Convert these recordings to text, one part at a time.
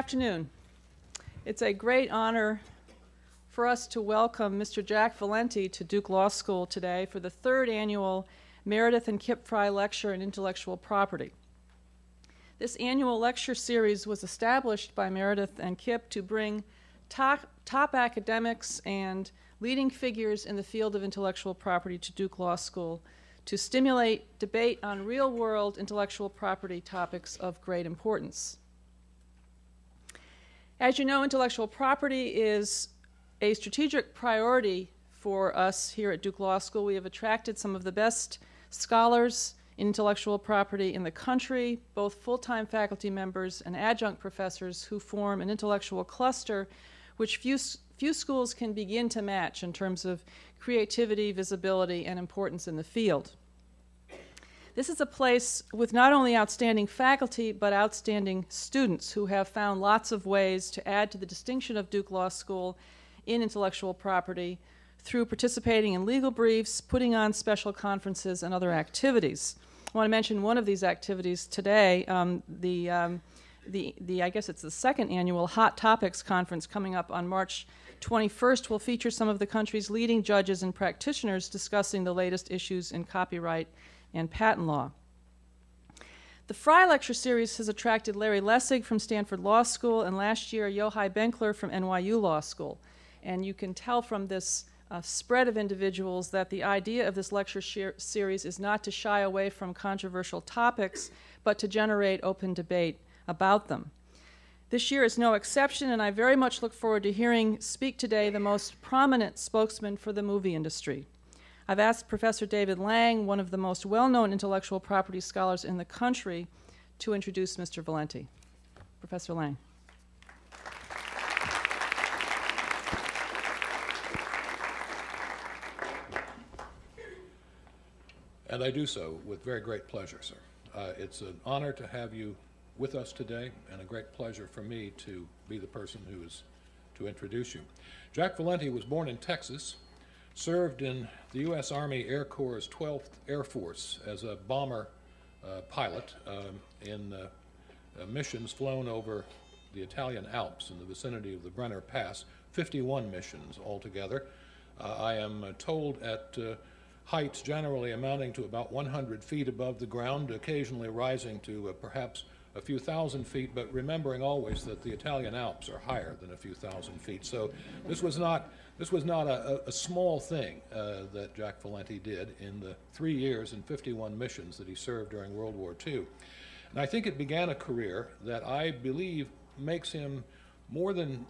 afternoon. It's a great honor for us to welcome Mr. Jack Valenti to Duke Law School today for the third annual Meredith and Kip Frey Lecture in Intellectual Property. This annual lecture series was established by Meredith and Kip to bring top academics and leading figures in the field of intellectual property to Duke Law School to stimulate debate on real-world intellectual property topics of great importance. As you know, intellectual property is a strategic priority for us here at Duke Law School. We have attracted some of the best scholars in intellectual property in the country, both full-time faculty members and adjunct professors who form an intellectual cluster which few schools can begin to match in terms of creativity, visibility, and importance in the field. This is a place with not only outstanding faculty, but outstanding students who have found lots of ways to add to the distinction of Duke Law School in intellectual property through participating in legal briefs, putting on special conferences, and other activities. I want to mention one of these activities today, I guess it's the second annual Hot Topics Conference coming up on March 21st will feature some of the country's leading judges and practitioners discussing the latest issues in copyright and patent law. The Frey Lecture Series has attracted Larry Lessig from Stanford Law School and last year Yochai Benkler from NYU Law School. And you can tell from this spread of individuals that the idea of this lecture series is not to shy away from controversial topics, but to generate open debate about them. This year is no exception, and I very much look forward to hearing speak today the most prominent spokesman for the movie industry. I've asked Professor David Lange, one of the most well-known intellectual property scholars in the country, to introduce Mr. Valenti. Professor Lange. And I do so with very great pleasure, sir. It's an honor to have you with us today, and a great pleasure for me to be the person who is to introduce you. Jack Valenti was born in Texas, served in the U.S. Army Air Corps' 12th Air Force as a bomber pilot in missions flown over the Italian Alps in the vicinity of the Brenner Pass, 51 missions altogether. I am told at heights generally amounting to about 100 feet above the ground, occasionally rising to perhaps a few thousand feet, but remembering always that the Italian Alps are higher than a few thousand feet. So this was not a small thing that Jack Valenti did in the 3 years and 51 missions that he served during World War II. And I think it began a career that I believe makes him more than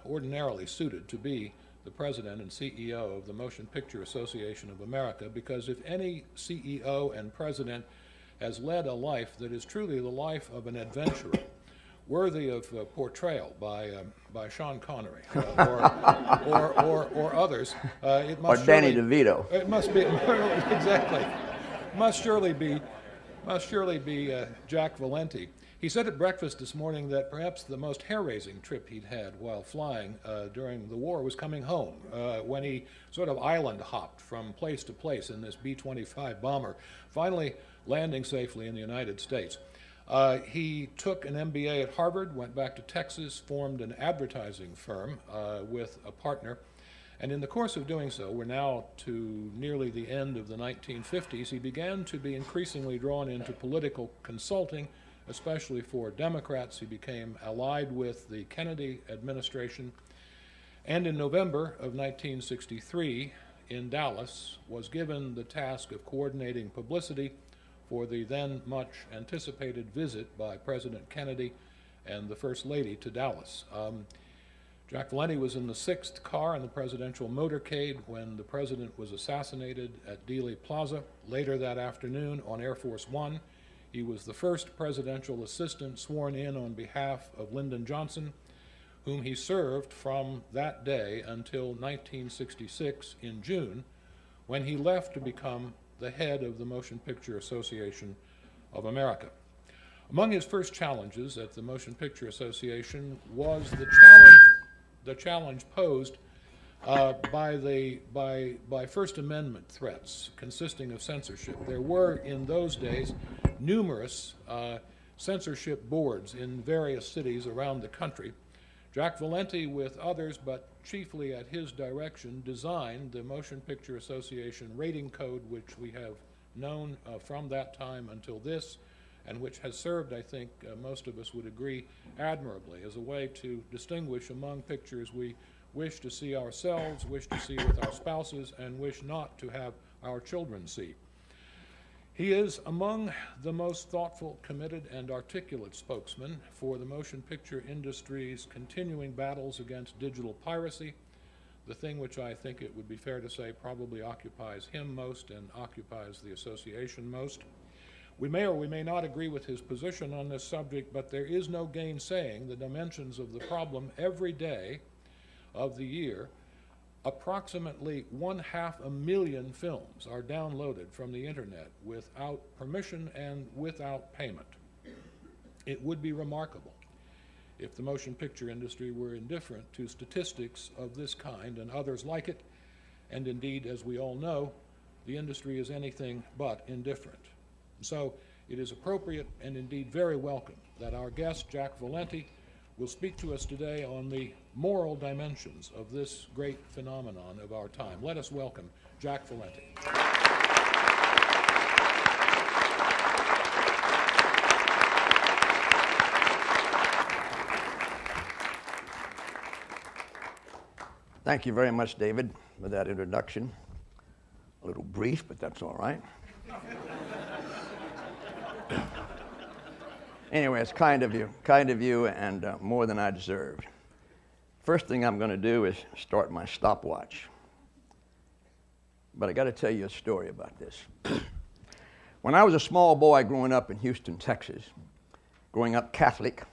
ordinarily suited to be the president and CEO of the Motion Picture Association of America, because if any CEO and president has led a life that is truly the life of an adventurer, worthy of portrayal by Sean Connery or others, it must or Danny DeVito. It must be exactly. Must surely be Jack Valenti. He said at breakfast this morning that perhaps the most hair-raising trip he'd had while flying during the war was coming home, when he sort of island hopped from place to place in this B-25 bomber, finally landing safely in the United States. He took an MBA at Harvard, went back to Texas, formed an advertising firm with a partner, and in the course of doing so, we're now to nearly the end of the 1950s, he began to be increasingly drawn into political consulting, especially for Democrats. He became allied with the Kennedy administration, and in November of 1963 in Dallas was given the task of coordinating publicity for the then much anticipated visit by President Kennedy and the First Lady to Dallas. Jack Valenti was in the 6th car in the presidential motorcade when the president was assassinated at Dealey Plaza. Later that afternoon on Air Force One, he was the first presidential assistant sworn in on behalf of Lyndon Johnson, whom he served from that day until 1966 in June, when he left to become the head of the Motion Picture Association of America. Among his first challenges at the Motion Picture Association was the challenge posed by First Amendment threats consisting of censorship. There were in those days numerous censorship boards in various cities around the country. Jack Valenti, with others, but chiefly at his direction, designed the Motion Picture Association rating code, which we have known from that time until this, and which has served, I think, most of us would agree, admirably as a way to distinguish among pictures we wish to see ourselves, wish to see with our spouses, and wish not to have our children see. He is among the most thoughtful, committed, and articulate spokesmen for the motion picture industry's continuing battles against digital piracy, the thing which I think it would be fair to say probably occupies him most and occupies the association most. We may or we may not agree with his position on this subject, but there is no gainsaying the dimensions of the problem every day of the year. Approximately 500,000 films are downloaded from the internet without permission and without payment. It would be remarkable if the motion picture industry were indifferent to statistics of this kind and others like it, and indeed, as we all know, the industry is anything but indifferent. So it is appropriate and indeed very welcome that our guest, Jack Valenti, will speak to us today on the moral dimensions of this great phenomenon of our time. Let us welcome Jack Valenti. Thank you very much, David, for that introduction. A little brief, but that's all right. Anyway, it's kind of you, and more than I deserved. First thing I'm going to do is start my stopwatch. But I got to tell you a story about this. When I was a small boy growing up in Houston, Texas, growing up Catholic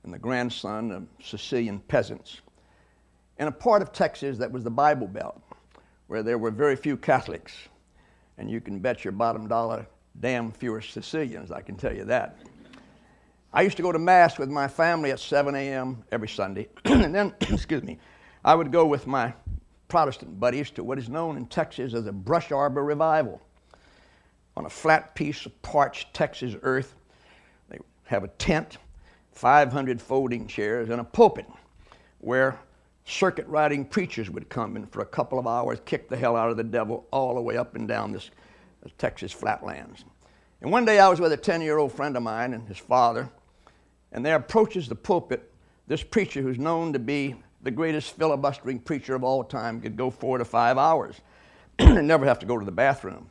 and the grandson of Sicilian peasants, in a part of Texas that was the Bible Belt, where there were very few Catholics, and you can bet your bottom dollar damn fewer Sicilians, I can tell you that. I used to go to Mass with my family at 7 a.m. every Sunday, and then, excuse me, I would go with my Protestant buddies to what is known in Texas as a brush arbor revival. On a flat piece of parched Texas earth, they have a tent, 500 folding chairs, and a pulpit where circuit riding preachers would come and for a couple of hours kick the hell out of the devil all the way up and down this Texas flatlands. And one day I was with a 10-year-old friend of mine and his father, and there approaches the pulpit this preacher who's known to be the greatest filibustering preacher of all time, could go 4 to 5 hours and never have to go to the bathroom.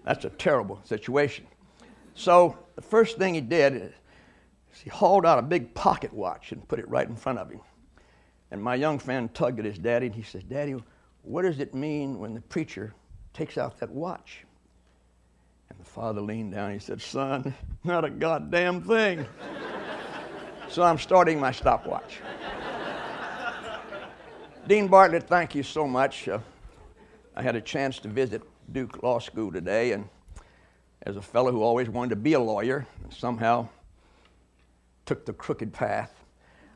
That's a terrible situation. So the first thing he did is he hauled out a big pocket watch and put it right in front of him. And my young friend tugged at his daddy and he says, "Daddy, what does it mean when the preacher takes out that watch?" And the father leaned down and he said, "Son, not a goddamn thing." So I'm starting my stopwatch. Dean Bartlett, thank you so much. I had a chance to visit Duke Law School today, and as a fellow who always wanted to be a lawyer and somehow took the crooked path,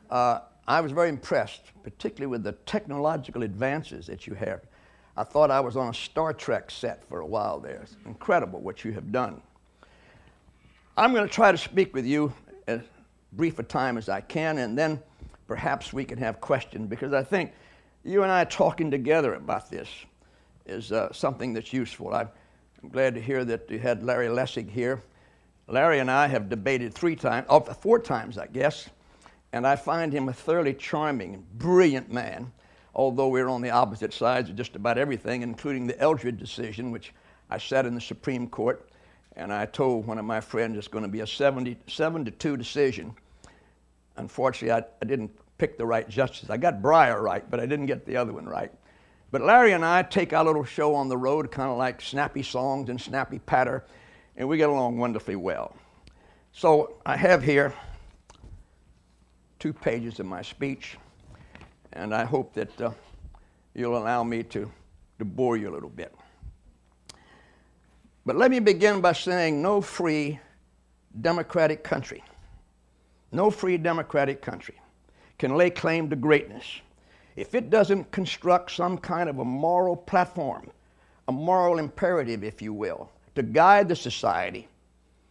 I was very impressed, particularly with the technological advances that you have. I thought I was on a Star Trek set for a while there. It's incredible what you have done. I'm going to try to speak with you as brief a time as I can, and then perhaps we can have questions, because I think you and I talking together about this is something that's useful. I'm glad to hear that you had Larry Lessig here. Larry and I have debated 4 times, I guess, and I find him a thoroughly charming and brilliant man, although we're on the opposite sides of just about everything, including the Eldred decision, which I sat in the Supreme Court, and I told one of my friends it's going to be a 7-2 decision. Unfortunately, I didn't pick the right justice. I got Breyer right, but I didn't get the other one right. But Larry and I take our little show on the road, kind of like snappy songs and snappy patter, and we get along wonderfully well. So I have here 2 pages of my speech, and I hope that you'll allow me to bore you a little bit. But let me begin by saying no free democratic country, no free democratic country can lay claim to greatness if it doesn't construct some kind of a moral platform, a moral imperative, if you will, to guide the society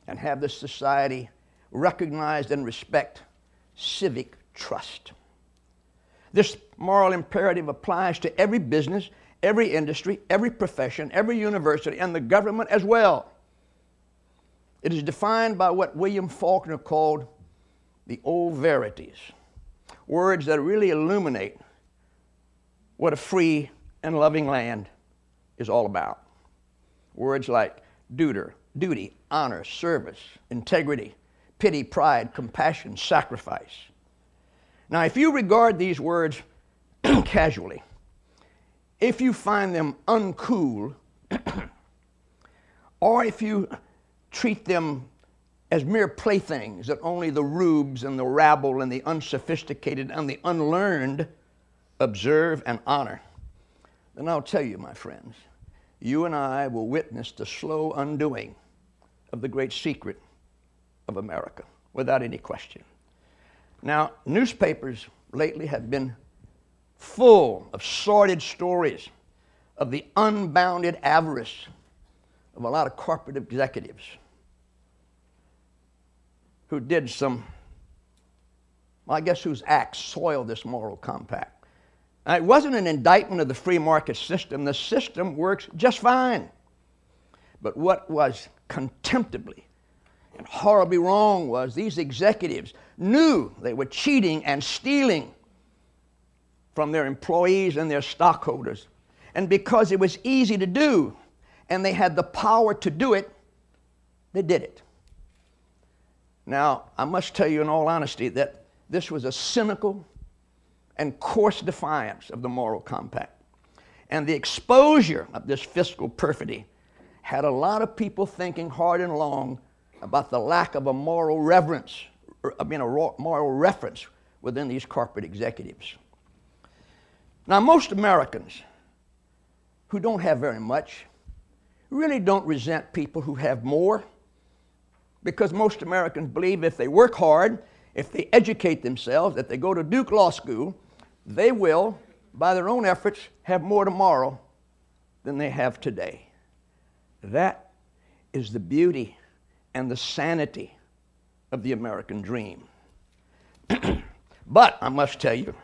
and have the society recognize and respect civic trust. This moral imperative applies to every business, every industry, every profession, every university, and the government as well. It is defined by what William Faulkner called the old verities, words that really illuminate what a free and loving land is all about. Words like duty, honor, service, integrity, pity, pride, compassion, sacrifice. Now, if you regard these words casually, if you find them uncool, or if you treat them as mere playthings that only the rubes and the rabble and the unsophisticated and the unlearned observe and honor, then I'll tell you, my friends, you and I will witness the slow undoing of the great secret of America, without any question. Now, newspapers lately have been full of sordid stories of the unbounded avarice of a lot of corporate executives who did some, well, I guess whose acts soiled this moral compact. Now, it wasn't an indictment of the free market system. The system works just fine. But what was contemptibly and horribly wrong was these executives knew they were cheating and stealing from their employees and their stockholders. And because it was easy to do and they had the power to do it, they did it. Now, I must tell you in all honesty that this was a cynical and coarse defiance of the moral compact. And the exposure of this fiscal perfidy had a lot of people thinking hard and long about the lack of a moral reverence, moral reference within these corporate executives. Now, most Americans who don't have very much really don't resent people who have more, because most Americans believe if they work hard, if they educate themselves, if they go to Duke Law School, they will, by their own efforts, have more tomorrow than they have today. That is the beauty and the sanity of the American dream. But I must tell you,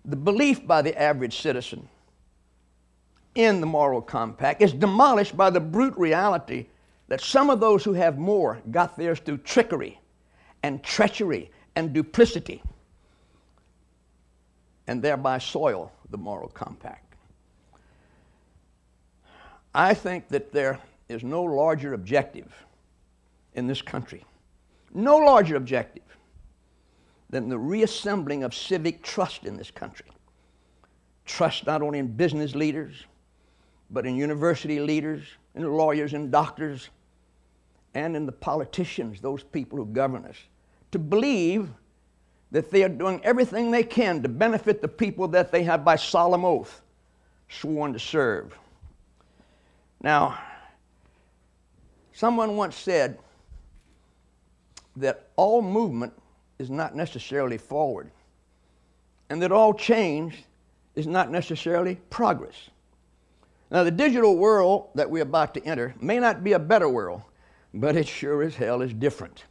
the belief by the average citizen in the moral compact is demolished by the brute reality that some of those who have more got theirs through trickery and treachery and duplicity, and thereby soil the moral compact. I think that there is no larger objective in this country, no larger objective than the reassembling of civic trust in this country. Trust not only in business leaders, but in university leaders, in lawyers and doctors, and in the politicians, those people who govern us, to believe that they are doing everything they can to benefit the people that they have by solemn oath sworn to serve. Now, someone once said that all movement is not necessarily forward, and that all change is not necessarily progress. Now, the digital world that we're about to enter may not be a better world, but it sure as hell is different.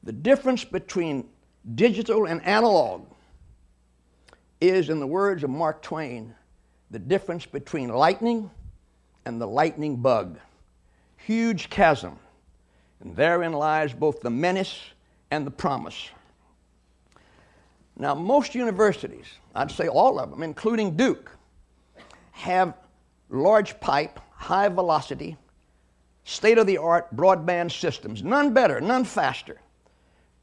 The difference between digital and analog is, in the words of Mark Twain, the difference between lightning and the lightning bug. Huge chasm, and therein lies both the menace and the promise. Now, most universities, I'd say all of them, including Duke, have large pipe, high velocity, state-of-the-art broadband systems, none better, none faster.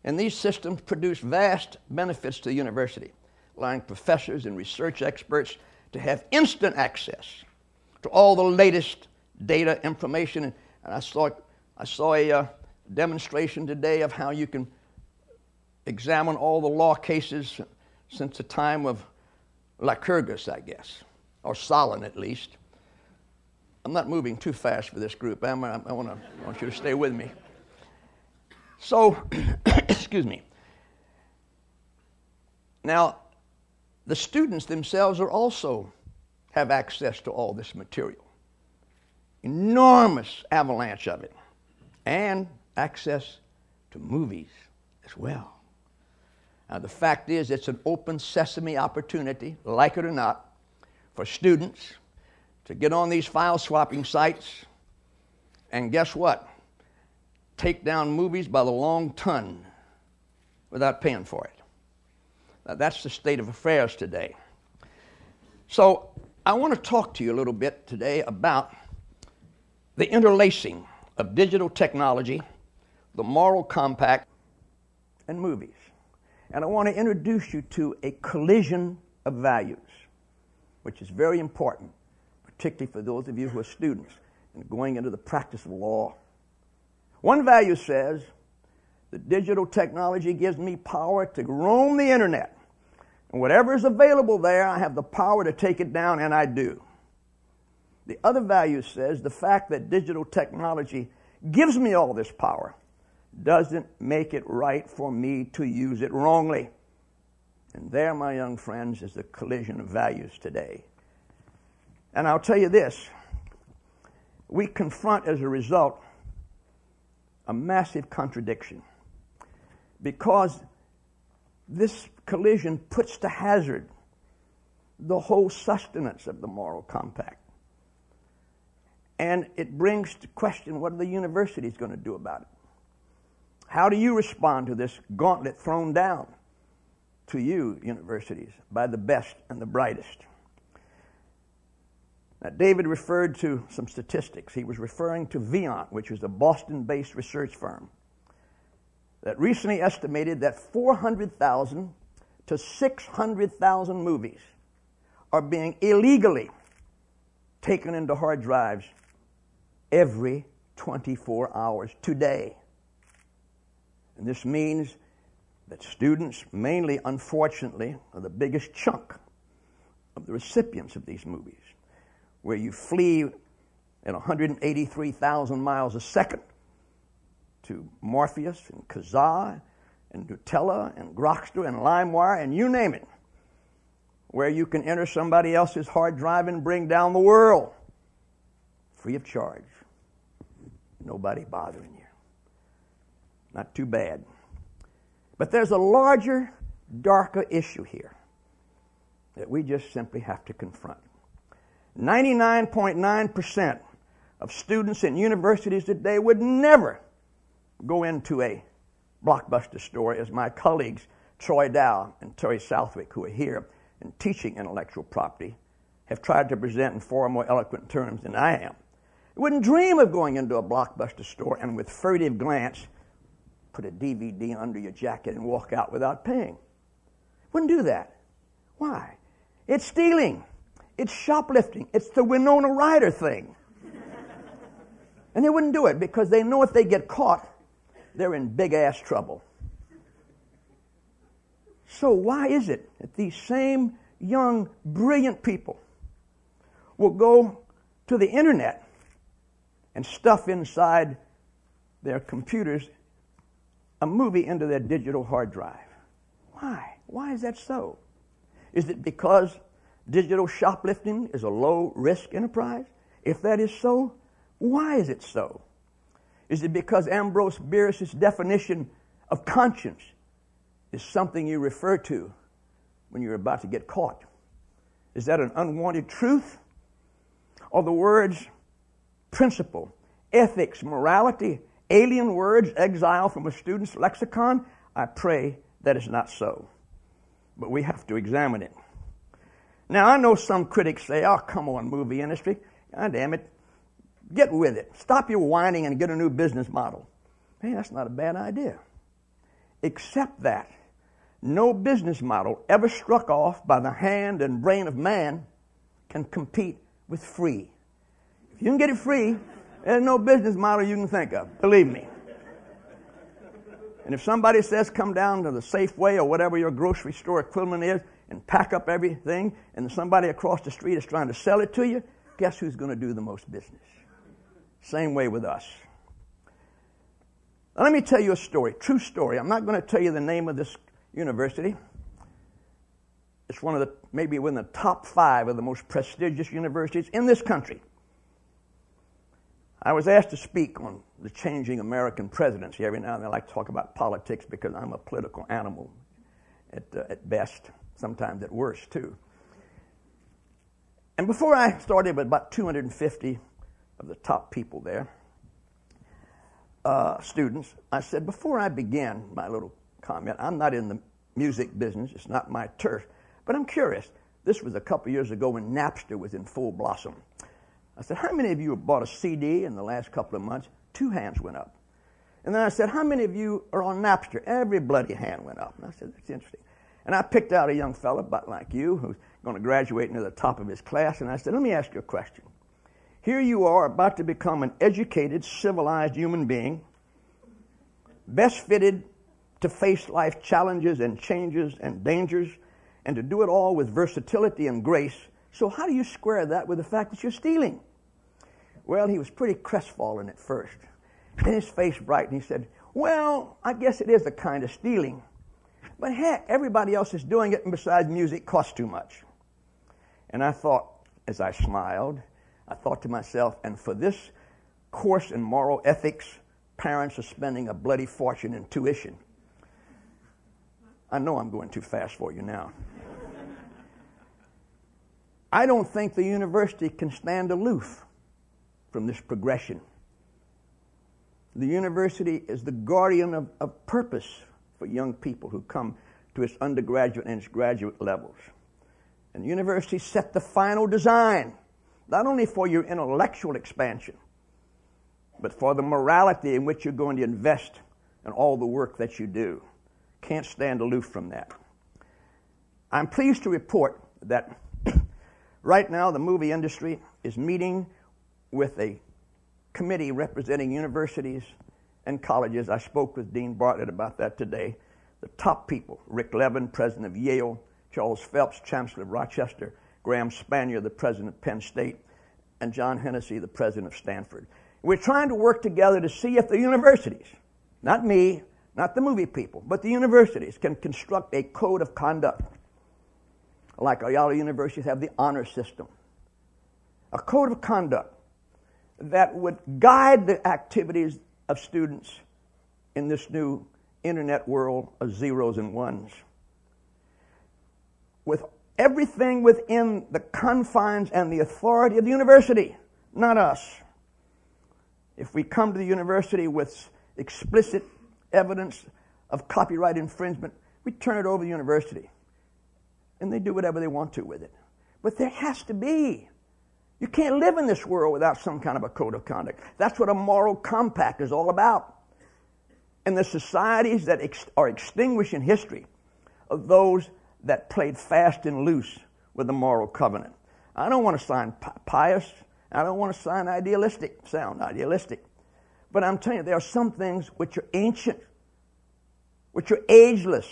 And these systems produce vast benefits to the university, allowing professors and research experts to have instant access to all the latest data, information. And I saw a demonstration today of how you can examine all the law cases since the time of Lycurgus, I guess, or Solon at least. I'm not moving too fast for this group. I want you to stay with me. So, excuse me. Now, the students themselves are also have access to all this material. Enormous avalanche of it. And access to movies as well. Now, the fact is, it's an open sesame opportunity, like it or not, for students to get on these file swapping sites and guess what? Take down movies by the long ton without paying for it. Now, that's the state of affairs today. So I want to talk to you a little bit today about the interlacing of digital technology, the moral compact, and movies. And I want to introduce you to a collision of values, which is very important, particularly for those of you who are students and going into the practice of law. One value says that digital technology gives me power to roam the internet. And whatever is available there, I have the power to take it down, and I do. The other value says the fact that digital technology gives me all this power doesn't make it right for me to use it wrongly. And there, my young friends, is the collision of values today. And I'll tell you this, we confront as a result a massive contradiction, because this collision puts to hazard the whole sustenance of the moral compact. And it brings to question, what are the universities going to do about it? How do you respond to this gauntlet thrown down to you, universities, by the best and the brightest? Now, David referred to some statistics. He was referring to Viant, which is a Boston-based research firm, that recently estimated that 400,000 to 600,000 movies are being illegally taken into hard drives every 24 hours today. And this means that students, mainly, unfortunately, are the biggest chunk of the recipients of these movies, where you flee at 183,000 miles a second to Morpheus and Kazaa and Nutella and Grokster and LimeWire and you name it, where you can enter somebody else's hard drive and bring down the world free of charge. Nobody bothering you. Not too bad. But there's a larger, darker issue here that we just simply have to confront. 99.9% of students in universities today would never go into a Blockbuster store, as my colleagues Troy Dow and Terry Southwick, who are here and teaching intellectual property, have tried to present in far more eloquent terms than I am. Wouldn't dream of going into a Blockbuster store and with furtive glance put a DVD under your jacket and walk out without paying. Wouldn't do that. Why? It's stealing. It's shoplifting. It's the Winona Ryder thing. And they wouldn't do it because they know if they get caught, they're in big-ass trouble. So why is it that these same young, brilliant people will go to the internet and stuff inside their computers a movie into their digital hard drive? Why? Why is that so? Is it because digital shoplifting is a low-risk enterprise? If that is so, why is it so? Is it because Ambrose Bierce's definition of conscience is something you refer to when you're about to get caught? Is that an unwanted truth? Or the words principle, ethics, morality, alien words exiled from a student's lexicon? I pray that is not so. But we have to examine it. Now, I know some critics say, oh, come on, movie industry. God damn it. Get with it. Stop your whining and get a new business model. Hey, that's not a bad idea. Except that no business model ever struck off by the hand and brain of man can compete with free. If you can get it free, there's no business model you can think of. Believe me. And if somebody says come down to the Safeway or whatever your grocery store equivalent is and pack up everything, and somebody across the street is trying to sell it to you, guess who's going to do the most business? Same way with us. Now, let me tell you a story, true story. I'm not going to tell you the name of this university. It's one of the, maybe within the top 5 of the most prestigious universities in this country. I was asked to speak on the changing American presidency. Every now and then I like to talk about politics because I'm a political animal at best, sometimes at worst too. And before I started with about 250 of the top people there, students, I said, before I begin my little comment, I'm not in the music business. It's not my turf. But I'm curious. This was a couple years ago when Napster was in full blossom. I said, how many of you have bought a CD in the last couple of months? 2 hands went up. And then I said, how many of you are on Napster? Every bloody hand went up. And I said, that's interesting. And I picked out a young fella, about like you, who's going to graduate near the top of his class. And I said, let me ask you a question. Here you are about to become an educated, civilized human being, best fitted to face life challenges and changes and dangers, and to do it all with versatility and grace. So how do you square that with the fact that you're stealing? Well, he was pretty crestfallen at first. Then his face brightened. He said, well, I guess it is a kind of stealing. But heck, everybody else is doing it, and besides, music costs too much. And I thought, as I smiled, I thought to myself, and for this course in moral ethics, parents are spending a bloody fortune in tuition. I know I'm going too fast for you now. I don't think the university can stand aloof from this progression. The university is the guardian of purpose for young people who come to its undergraduate and its graduate levels. And the university set the final design, not only for your intellectual expansion, but for the morality in which you're going to invest in all the work that you do. Can't stand aloof from that. I'm pleased to report that right now the movie industry is meeting with a committee representing universities and colleges. I spoke with Dean Bartlett about that today. The top people, Rick Levin, president of Yale, Charles Phelps, chancellor of Rochester, Graham Spanier, the president of Penn State, and John Hennessy, the president of Stanford. We're trying to work together to see if the universities, not me, not the movie people, but the universities can construct a code of conduct. Like our universities have the honor system. A code of conduct that would guide the activities of students in this new internet world of zeros and ones. With everything within the confines and the authority of the university, not us. If we come to the university with explicit evidence of copyright infringement, we turn it over to the university. And they do whatever they want to with it. But there has to be. You can't live in this world without some kind of a code of conduct. That's what a moral compact is all about. And the societies that are extinguished in history are those that played fast and loose with the moral covenant. I don't want to sign pious. I don't want to sign sound idealistic. But I'm telling you, there are some things which are ancient, which are ageless.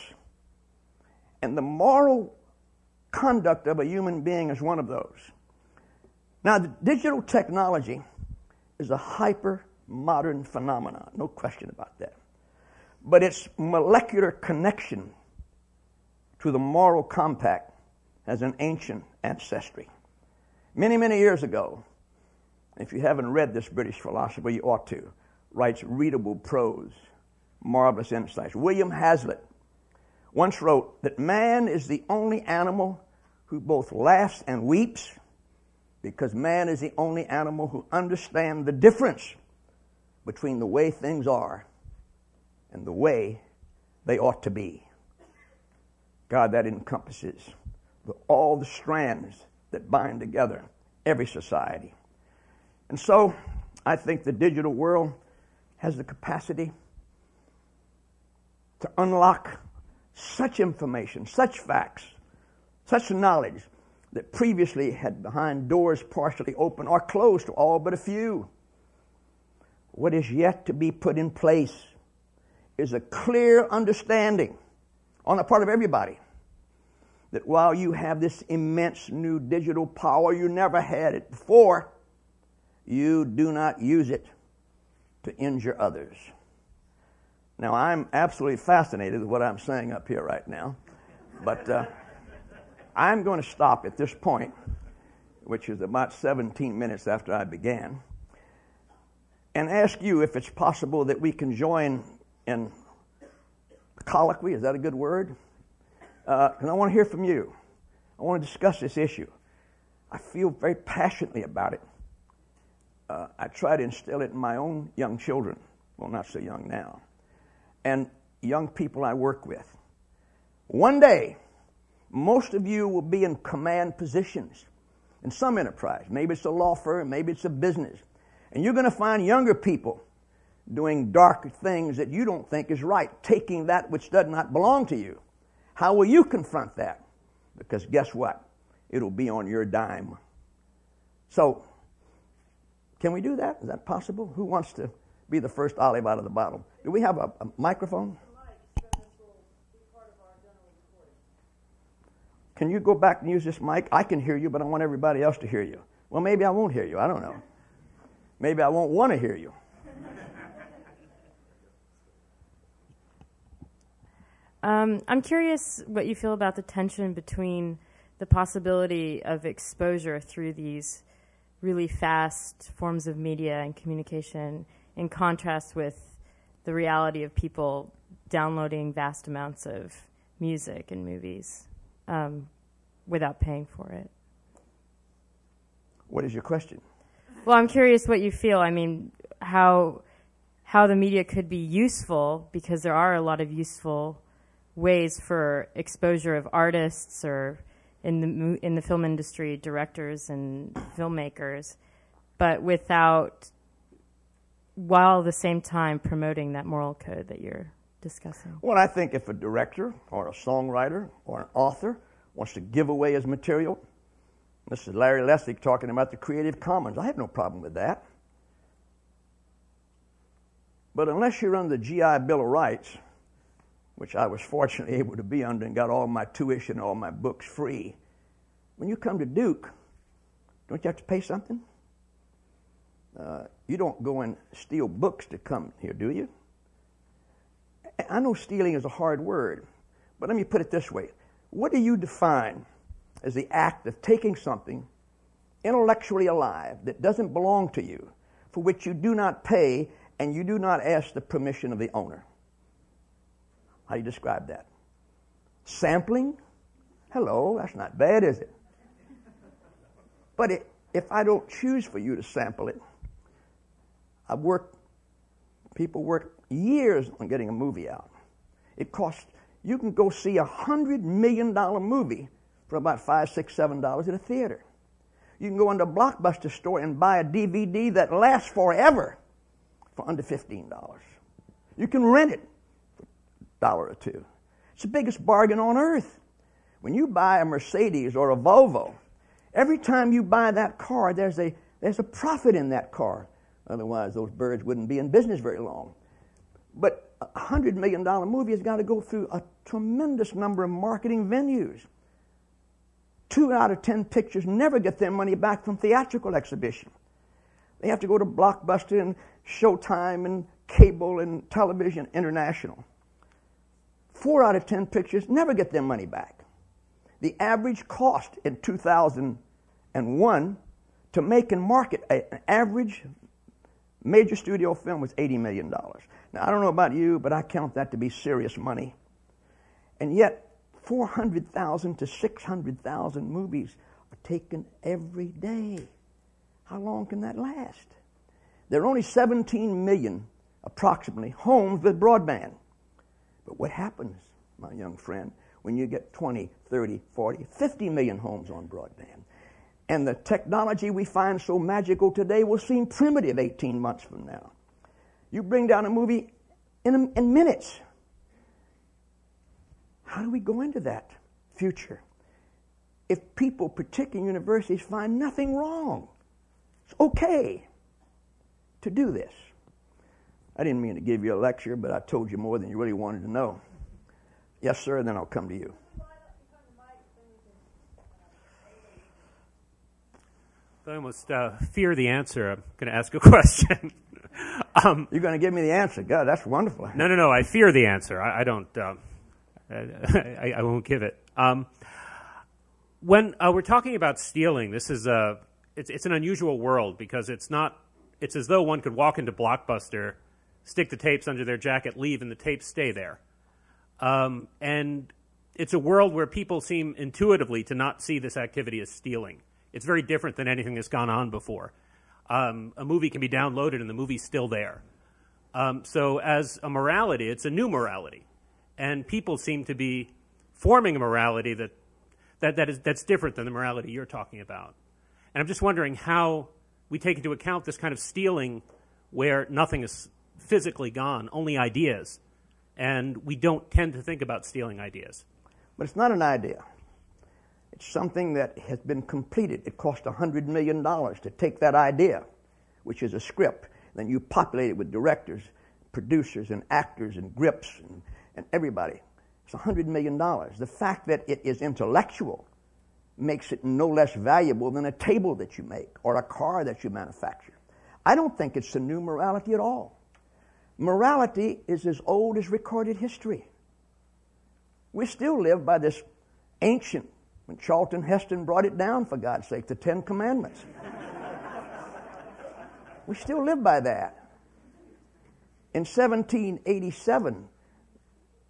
And the moral conduct of a human being is one of those. Now, the digital technology is a hyper-modern phenomenon, no question about that. But its molecular connection to the moral compact has an ancient ancestry. Many, many years ago, if you haven't read this British philosopher, you ought to, writes readable prose, marvelous insights. William Hazlitt once wrote that man is the only animal who both laughs and weeps, because man is the only animal who understands the difference between the way things are and the way they ought to be. God, that encompasses all the strands that bind together every society. And so I think the digital world has the capacity to unlock such information, such facts, such knowledge that previously had behind doors partially open or closed to all but a few. What is yet to be put in place is a clear understanding on the part of everybody that while you have this immense new digital power, you never had it before, you do not use it to injure others. Now, I'm absolutely fascinated with what I'm saying up here right now, but I'm going to stop at this point, which is about 17 minutes after I began. and ask you if it's possible that we can join in colloquy. Is that a good word? And I want to hear from you. I want to discuss this issue. I feel very passionately about it. I try to instill it in my own young children. Well, not so young now. And young people I work with. One day, most of you will be in command positions in some enterprise. Maybe it's a law firm, maybe it's a business. And you're going to find younger people doing dark things that you don't think is right, taking that which does not belong to you. How will you confront that? Because guess what? It'll be on your dime. So, can we do that? Is that possible? Who wants to be the first olive out of the bottle? Do we have a microphone? Can you go back and use this mic? I can hear you, but I want everybody else to hear you. Well, maybe I won't hear you. I don't know. Maybe I won't want to hear you. I'm curious what you feel about the tension between the possibility of exposure through these really fast forms of media and communication in contrast with the reality of people downloading vast amounts of music and movies without paying for it. What is your question? Well, I'm curious what you feel. I mean, how the media could be useful, because there are a lot of useful ways for exposure of artists or in the film industry, directors and filmmakers, but while at the same time promoting that moral code that you're discussing. Well, I think if a director or a songwriter or an author wants to give away his material, this is Larry Lessig talking about the Creative Commons. I have no problem with that. But unless you're under the GI Bill of Rights, which I was fortunately able to be under and got all my tuition, all my books free, when you come to Duke, don't you have to pay something? You don't go and steal books to come here, do you? I know stealing is a hard word, but let me put it this way. What do you define as the act of taking something intellectually alive that doesn't belong to you, for which you do not pay and you do not ask the permission of the owner? How do you describe that? Sampling? Hello, that's not bad, is it? But if I don't choose for you to sample it, people work years on getting a movie out. You can go see $100 million movie for about $5, $6, $7 at a theater. You can go into a Blockbuster store and buy a DVD that lasts forever for under $15. You can rent it for $1 or $2. It's the biggest bargain on earth. When you buy a Mercedes or a Volvo, every time you buy that car, there's a profit in that car. Otherwise, those birds wouldn't be in business very long. But a $100 million movie has got to go through a tremendous number of marketing venues. 2 out of 10 pictures never get their money back from theatrical exhibition. They have to go to Blockbuster and Showtime and cable and television international. 4 out of 10 pictures never get their money back. The average cost in 2001 to make and market an average major studio film was $80 million. Now, I don't know about you, but I count that to be serious money. And yet, 400,000 to 600,000 movies are taken every day. How long can that last? There are only 17 million, approximately, homes with broadband. But what happens, my young friend, when you get 20, 30, 40, 50 million homes on broadband? And the technology we find so magical today will seem primitive 18 months from now. You bring down a movie in minutes. How do we go into that future if people, particularly universities, find nothing wrong? It's okay to do this. I didn't mean to give you a lecture, but I told you more than you really wanted to know. Yes, sir, and then I'll come to you. I almost fear the answer. I'm going to ask a question. You're going to give me the answer. God, that's wonderful. No. I fear the answer. I don't. I won't give it. When we're talking about stealing, this is it's an unusual world because it's not it's as though one could walk into Blockbuster, stick the tapes under their jacket, leave, and the tapes stay there. And it's a world where people seem intuitively to not see this activity as stealing. It's very different than anything that's gone on before. A movie can be downloaded and the movie's still there. So as a morality, it's a new morality. And people seem to be forming a morality that's different than the morality you're talking about. And I'm just wondering how we take into account this kind of stealing where nothing is physically gone, only ideas. And we don't tend to think about stealing ideas. But it's not an idea. It's something that has been completed. It cost $100 million to take that idea, which is a script. Then you populate it with directors, producers, and actors, and grips, and everybody. It's $100 million. The fact that it is intellectual makes it no less valuable than a table that you make or a car that you manufacture. I don't think it's a new morality at all. Morality is as old as recorded history. We still live by this ancient, when Charlton Heston brought it down, for God's sake, the Ten Commandments. We still live by that. In 1787,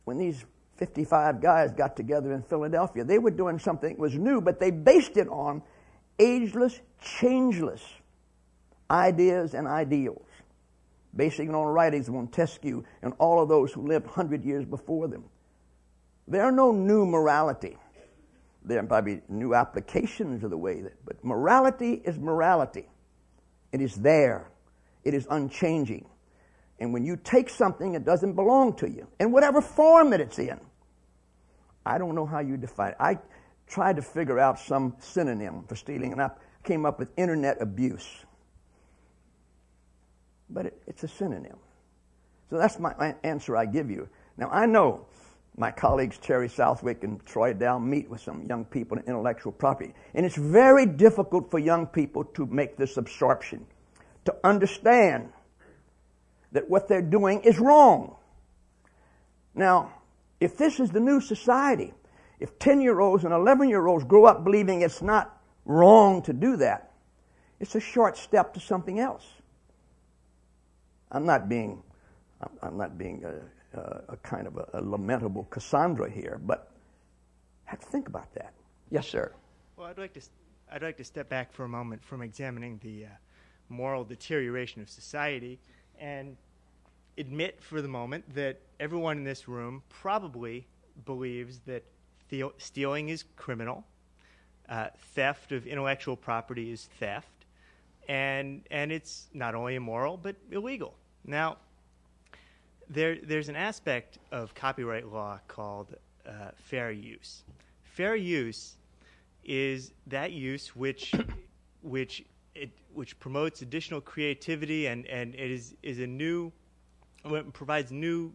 when these 55 guys got together in Philadelphia, they were doing something that was new, but they based it on ageless, changeless ideas and ideals, basing it on writings of Montesquieu and all of those who lived 100 years before them. There are no new morality. There are probably new applications of the way that, but morality is morality. It is there. It is unchanging. And when you take something that doesn't belong to you, in whatever form that it's in, I don't know how you define it. I tried to figure out some synonym for stealing, and I came up with internet abuse. But it's a synonym. So that's my answer I give you. Now, I know my colleagues Terry Southwick and Troy Dow meet with some young people in intellectual property, and it's very difficult for young people to make this absorption, to understand that what they're doing is wrong. Now, if this is the new society, if 10-year-olds and 11-year-olds grow up believing it's not wrong to do that, it's a short step to something else. I'm not being a kind of a lamentable Cassandra here, but have to think about that. Yes, sir. Well, I'd like to step back for a moment from examining the moral deterioration of society and admit for the moment that everyone in this room probably believes that stealing is criminal, theft of intellectual property is theft, and it's not only immoral but illegal. Now, there's an aspect of copyright law called fair use. Fair use is that use which promotes additional creativity and it is a new, provides new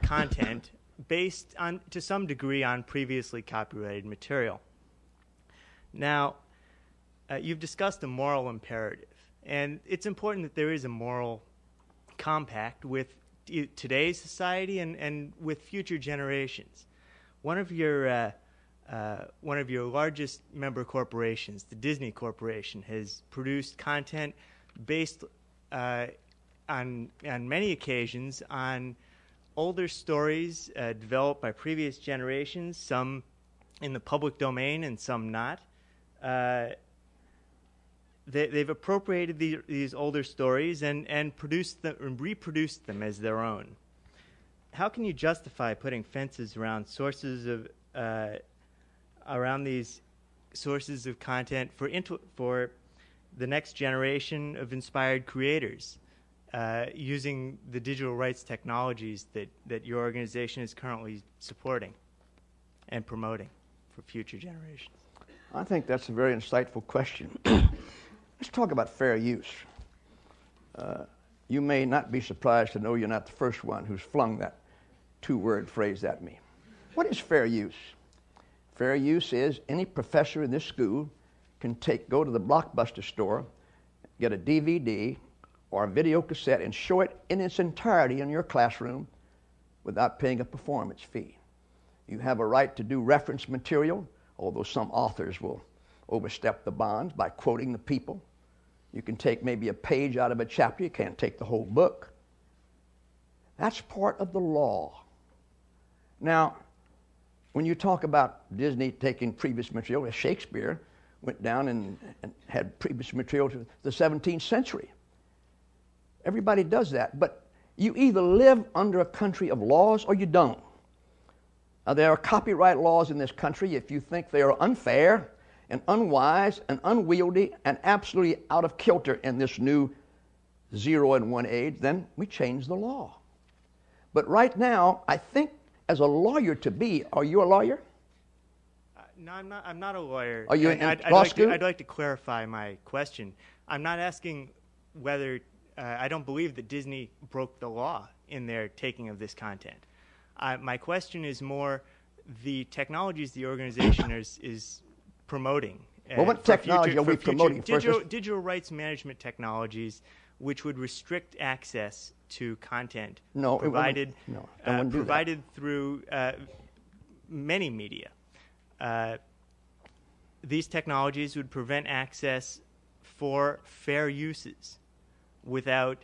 content based on, to some degree, on previously copyrighted material. Now, you've discussed the moral imperative, and it's important that there is a moral compact with today's society and with future generations. One of your largest member corporations, the Disney Corporation, has produced content based on many occasions on older stories developed by previous generations, some in the public domain and some not. They've appropriated these older stories and produced them and reproduced them as their own. How can you justify putting fences around around these sources of content for the next generation of inspired creators, using the digital rights technologies that your organization is currently supporting and promoting for future generations? I think that's a very insightful question. Let's talk about fair use. You may not be surprised to know you're not the first one who's flung that two-word phrase at me. What is fair use? Fair use is any professor in this school can go to the Blockbuster store, get a DVD or a video cassette and show it in its entirety in your classroom without paying a performance fee. You have a right to do reference material, although some authors will overstep the bounds by quoting the people. You can take maybe a page out of a chapter. You can't take the whole book. That's part of the law. Now, when you talk about Disney taking previous material, Shakespeare went down and had previous material to the 17th century. Everybody does that, but you either live under a country of laws or you don't. Now, there are copyright laws in this country. If you think they are unfair and unwise and unwieldy and absolutely out of kilter in this new 0 and 1 age, then we change the law. But right now, I think as a lawyer to be, are you a lawyer? No, I'm not a lawyer. Are you in law school? I'd like to clarify my question. I'm not asking whether I don't believe that Disney broke the law in their taking of this content. My question is more the technologies the organization is promoting. Well, what technology are we promoting? Digital rights management technologies, which would restrict access to content provided through many media. These technologies would prevent access for fair uses without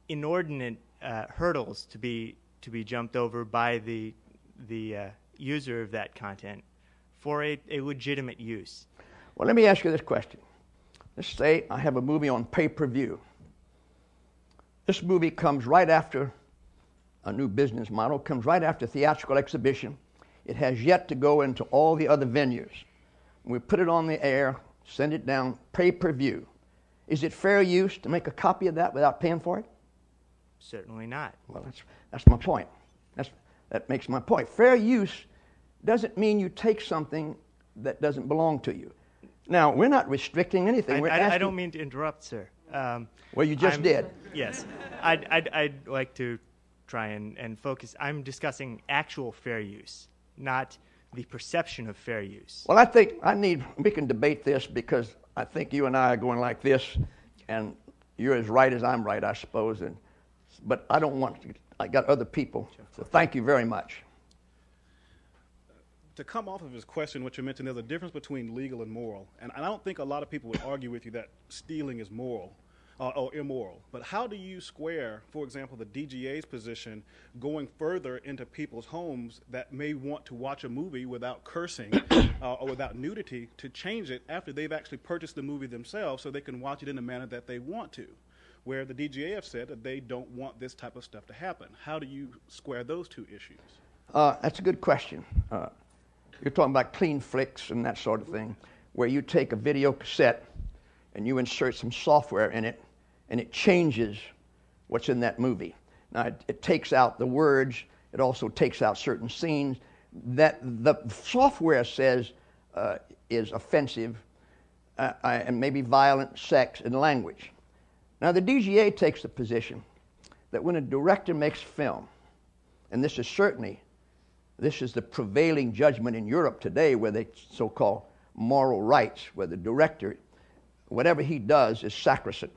inordinate hurdles to be jumped over by the user of that content for a legitimate use. Well, let me ask you this question. Let's say I have a movie on pay-per-view. This movie comes right after a new business model, comes right after theatrical exhibition. It has yet to go into all the other venues. We put it on the air, send it down, pay-per-view. Is it fair use to make a copy of that without paying for it? Certainly not. Well, that's my point. That makes my point. Fair use doesn't mean you take something that doesn't belong to you. Now, we're not restricting anything. I don't mean to interrupt, sir. Well, you just did. Yes. I'd like to try and focus. I'm discussing actual fair use, not the perception of fair use. Well, I think we can debate this because I think you and I are going like this, and you're as right as I'm right, I suppose. But I don't want to. I got other people. So thank you very much. To come off of his question, what you mentioned, there's a difference between legal and moral. And I don't think a lot of people would argue with you that stealing is moral or immoral. But how do you square, for example, the DGA's position going further into people's homes that may want to watch a movie without cursing or without nudity to change it after they've actually purchased the movie themselves so they can watch it in the manner that they want to, where the DGA have said that they don't want this type of stuff to happen? How do you square those two issues? That's a good question. You're talking about clean flicks and that sort of thing, where you take a video cassette and you insert some software in it, and it changes what's in that movie. Now, it takes out the words. It also takes out certain scenes that the software says is offensive and maybe violent, sex, and language. Now, the DGA takes the position that when a director makes film, and this is the prevailing judgment in Europe today, where they so-called moral rights, where the director, whatever he does is sacrosanct.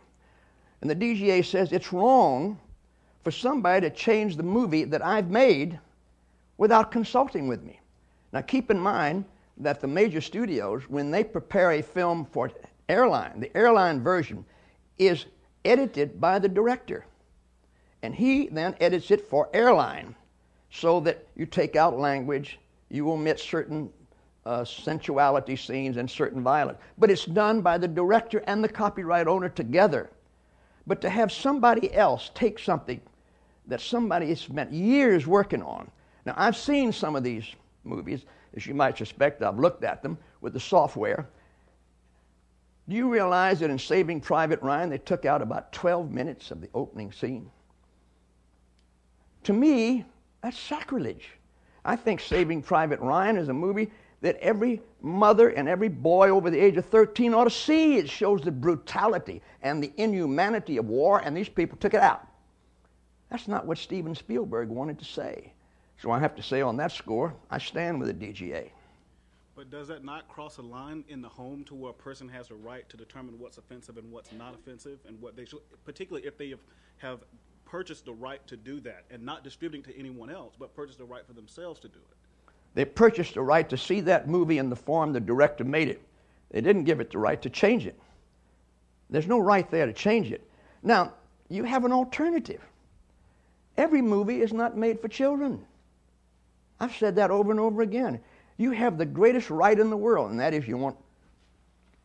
And the DGA says it's wrong for somebody to change the movie that I've made without consulting with me. Now keep in mind that the major studios, when they prepare a film for airline, the airline version is edited by the director. And he then edits it for airline, so that you take out language, you omit certain sensuality scenes and certain violence. But it's done by the director and the copyright owner together. But to have somebody else take something that somebody has spent years working on. Now, I've seen some of these movies, as you might suspect. I've looked at them with the software. Do you realize that in Saving Private Ryan, they took out about 12 minutes of the opening scene? To me, that's sacrilege. I think Saving Private Ryan is a movie that every mother and every boy over the age of 13 ought to see. It shows the brutality and the inhumanity of war, and these people took it out. That's not what Steven Spielberg wanted to say. So I have to say on that score, I stand with the DGA. But does that not cross a line in the home to where a person has a right to determine what's offensive and what's not offensive, and what they should, particularly if they have purchased the right to do that and not distributing to anyone else, but purchased the right for themselves to do it? They purchased the right to see that movie in the form the director made it. They didn't give it the right to change it. There's no right there to change it. Now, you have an alternative. Every movie is not made for children. I've said that over and over again. You have the greatest right in the world, and that is you want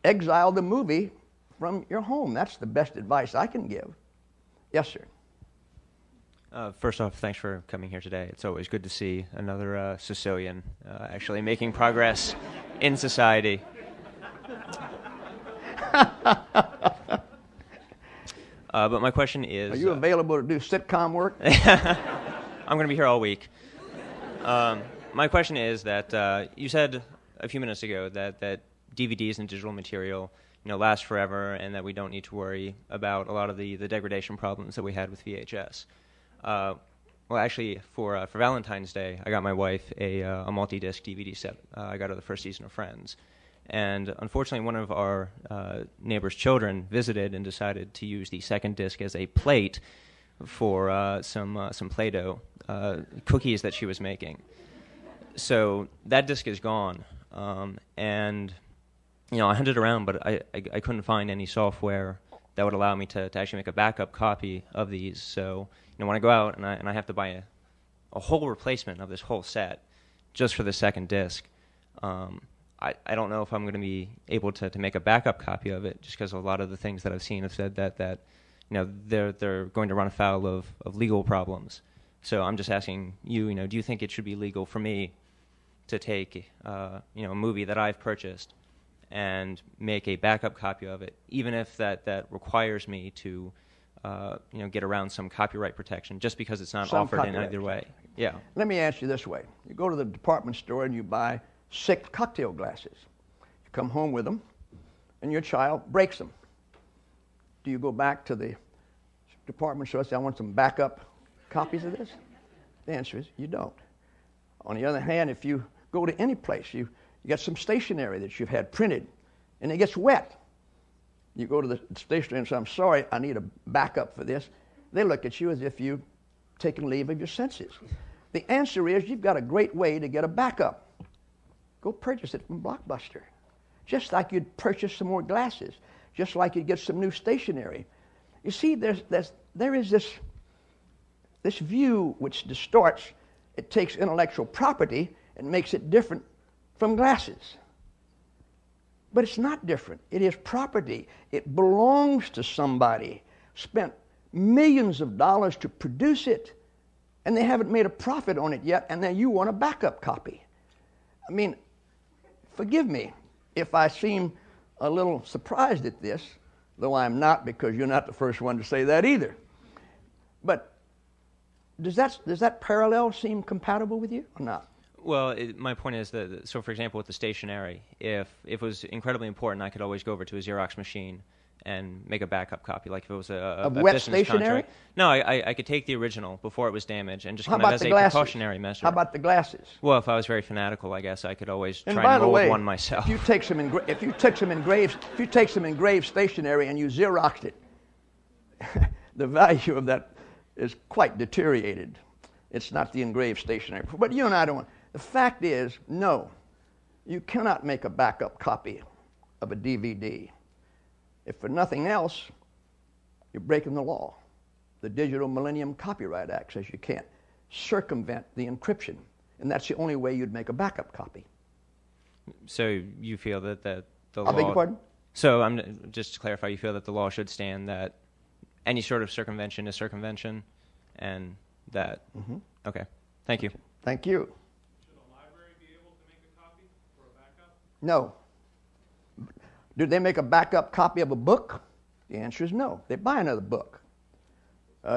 exile the movie from your home. That's the best advice I can give. Yes, sir. First off, thanks for coming here today. It's always good to see another Sicilian actually making progress in society. But my question is... Are you available to do sitcom work? I'm going to be here all week. My question is that you said a few minutes ago that DVDs and digital material last forever, and that we don't need to worry about a lot of the degradation problems that we had with VHS. Well, actually, for Valentine's Day, I got my wife a multi-disc DVD set. I got her the first season of Friends. And unfortunately, one of our neighbor's children visited and decided to use the second disc as a plate for some Play-Doh cookies that she was making. So that disc is gone. And I hunted around, but I couldn't find any software that would allow me to actually make a backup copy of these. So when I go out and I have to buy a whole replacement of this whole set just for the second disc, I don't know if I'm going to be able to make a backup copy of it, just because a lot of the things that I've seen have said that they're going to run afoul of legal problems. So I'm just asking you, do you think it should be legal for me to take a movie that I've purchased and make a backup copy of it, even if that requires me to get around some copyright protection, just because it's not offered in either way? Yeah. Let me ask you this way. You go to the department store and you buy 6 cocktail glasses. You come home with them, and your child breaks them. Do you go back to the department store and say, I want some backup copies of this? The answer is you don't. On the other hand, if you go to any place, you get some stationery that you've had printed, and it gets wet. You go to the stationery and say, I'm sorry, I need a backup for this. They look at you as if you've taken leave of your senses. The answer is you've got a great way to get a backup. Go purchase it from Blockbuster. Just like you'd purchase some more glasses. Just like you'd get some new stationery. You see, there is this view which distorts. It takes intellectual property and makes it different from glasses. But it's not different. It is property. It belongs to somebody. Spent millions of dollars to produce it, and they haven't made a profit on it yet, and then you want a backup copy. I mean, forgive me if I seem a little surprised at this, though I'm not, because you're not the first one to say that either. But does that parallel seem compatible with you or not? Well, my point is that, so for example, with the stationery, if it was incredibly important, I could always go over to a Xerox machine and make a backup copy, like if it was a wet business stationery? contract. No, I could take the original before it was damaged and just kind of as a precautionary measure. How about the glasses? Well, if I was very fanatical, I guess I could always and try and mold way, one myself. If you take some engraved stationery and you Xeroxed it, the value of that is quite deteriorated. It's not the engraved stationery. But you and I don't. The fact is, no, you cannot make a backup copy of a DVD. If for nothing else, you're breaking the law. The Digital Millennium Copyright Act says you can't circumvent the encryption, and that's the only way you'd make a backup copy. So you feel that the law... I beg your pardon? So just to clarify, you feel that the law should stand that any sort of circumvention is circumvention, and that... Mm-hmm. Okay. Thank you. Thank you. Should a library be able to make a copy for a backup? No. Do they make a backup copy of a book? The answer is no. They buy another book.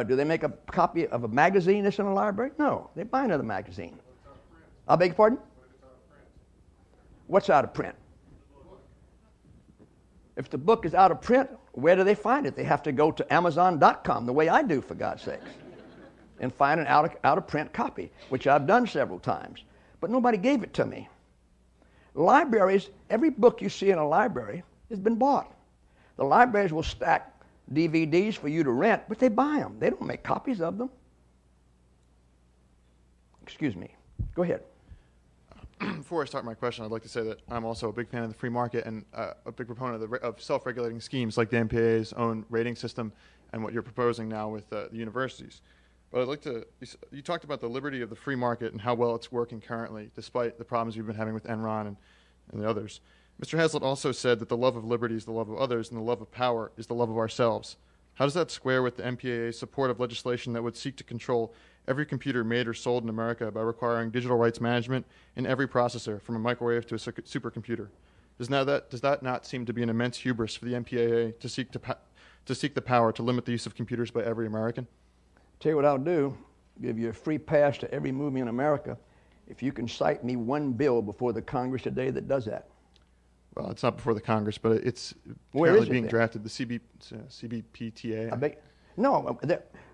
Do they make a copy of a magazine that's in a library? No. They buy another magazine. I beg your pardon? What's out of print? If the book is out of print, where do they find it? They have to go to Amazon.com, the way I do, for God's sakes, and find an out-of-print copy, which I've done several times. But nobody gave it to me. Libraries, every book you see in a library has been bought. The libraries will stack DVDs for you to rent, but they buy them. They don't make copies of them. Excuse me. Go ahead. before I start my question, I'd like to say that I'm also a big fan of the free market and a big proponent of self-regulating schemes like the MPAA's own rating system and what you're proposing now with the universities. But I'd like to, you talked about the liberty of the free market and how well it's working currently, despite the problems we've been having with Enron and the others. Mr. Hazlitt also said that the love of liberty is the love of others and the love of power is the love of ourselves. How does that square with the MPAA's support of legislation that would seek to control every computer made or sold in America by requiring digital rights management in every processor, from a microwave to a supercomputer? Does that not seem to be an immense hubris for the MPAA to seek the power to limit the use of computers by every American? Tell you what I'll do, give you a free pass to every movie in America if you can cite me one bill before the Congress today that does that. Well, it's not before the Congress, but it's currently being drafted, the CBPTA. No,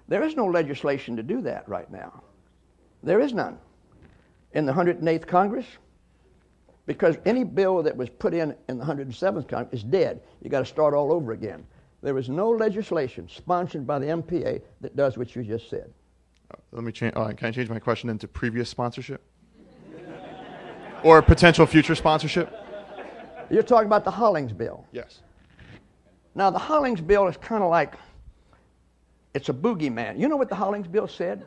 there is no legislation to do that right now. There is none in the 108th Congress, because any bill that was put in the 107th Congress is dead. You got to start all over again. There is no legislation sponsored by the MPA that does what you just said. Let me change. Can I change my question into previous sponsorship? Or potential future sponsorship? You're talking about the Hollings bill. Yes. Now, the Hollings bill is kind of like, it's a boogeyman. You know what the Hollings bill said?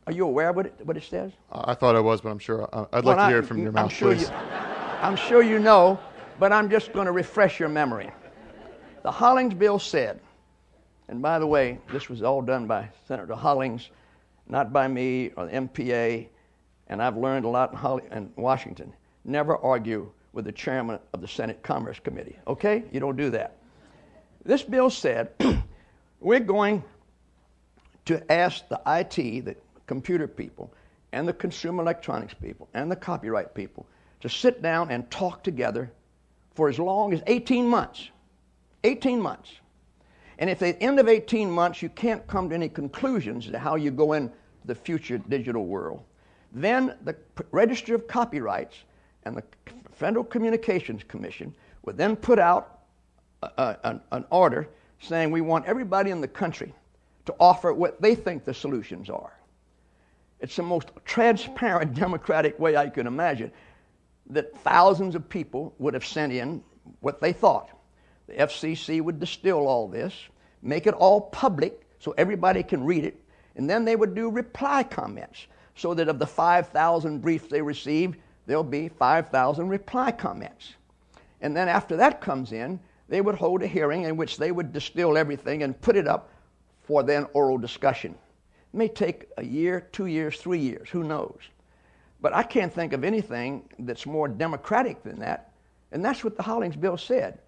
Are you aware of what it says? I thought I was, but I'm sure I'd like to hear it from your mouth, please. I'm sure you know, but I'm just going to refresh your memory. The Hollings bill said, and by the way, this was all done by Senator Hollings, not by me or the MPA, and I've learned a lot in Washington. Never argue with the chairman of the Senate Commerce Committee, okay? You don't do that. This bill said, we're going to ask the IT, the computer people, and the consumer electronics people, and the copyright people to sit down and talk together for as long as 18 months. 18 months. And if at the end of 18 months you can't come to any conclusions to how you go into the future digital world, then the Register of Copyrights and the Federal Communications Commission would then put out an order saying we want everybody in the country to offer what they think the solutions are. It's the most transparent, democratic way I can imagine, that thousands of people would have sent in what they thought. The FCC would distill all this, make it all public so everybody can read it, and then they would do reply comments so that of the 5,000 briefs they received, there'll be 5,000 reply comments. And then after that comes in, they would hold a hearing in which they would distill everything and put it up for then oral discussion. It may take a year, 2 years, 3 years, who knows? But I can't think of anything that's more democratic than that, and that's what the Hollings bill said.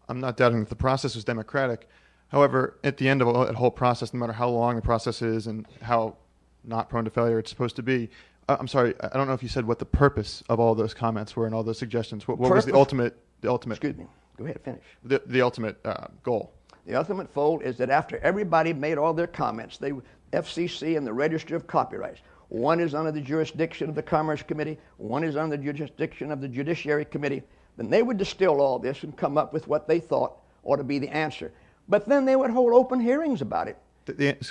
I'm not doubting that the process was democratic. However, at the end of that whole process, no matter how long the process is and how not prone to failure it's supposed to be, I'm sorry, I don't know if you said what the purpose of all those comments were and all those suggestions. What was the ultimate? Excuse me. Go ahead, finish. The ultimate goal. The ultimate goal is that after everybody made all their comments, FCC and the Register of Copyrights, one is under the jurisdiction of the Commerce Committee, one is under the jurisdiction of the Judiciary Committee, then they would distill all this and come up with what they thought ought to be the answer. But then they would hold open hearings about it.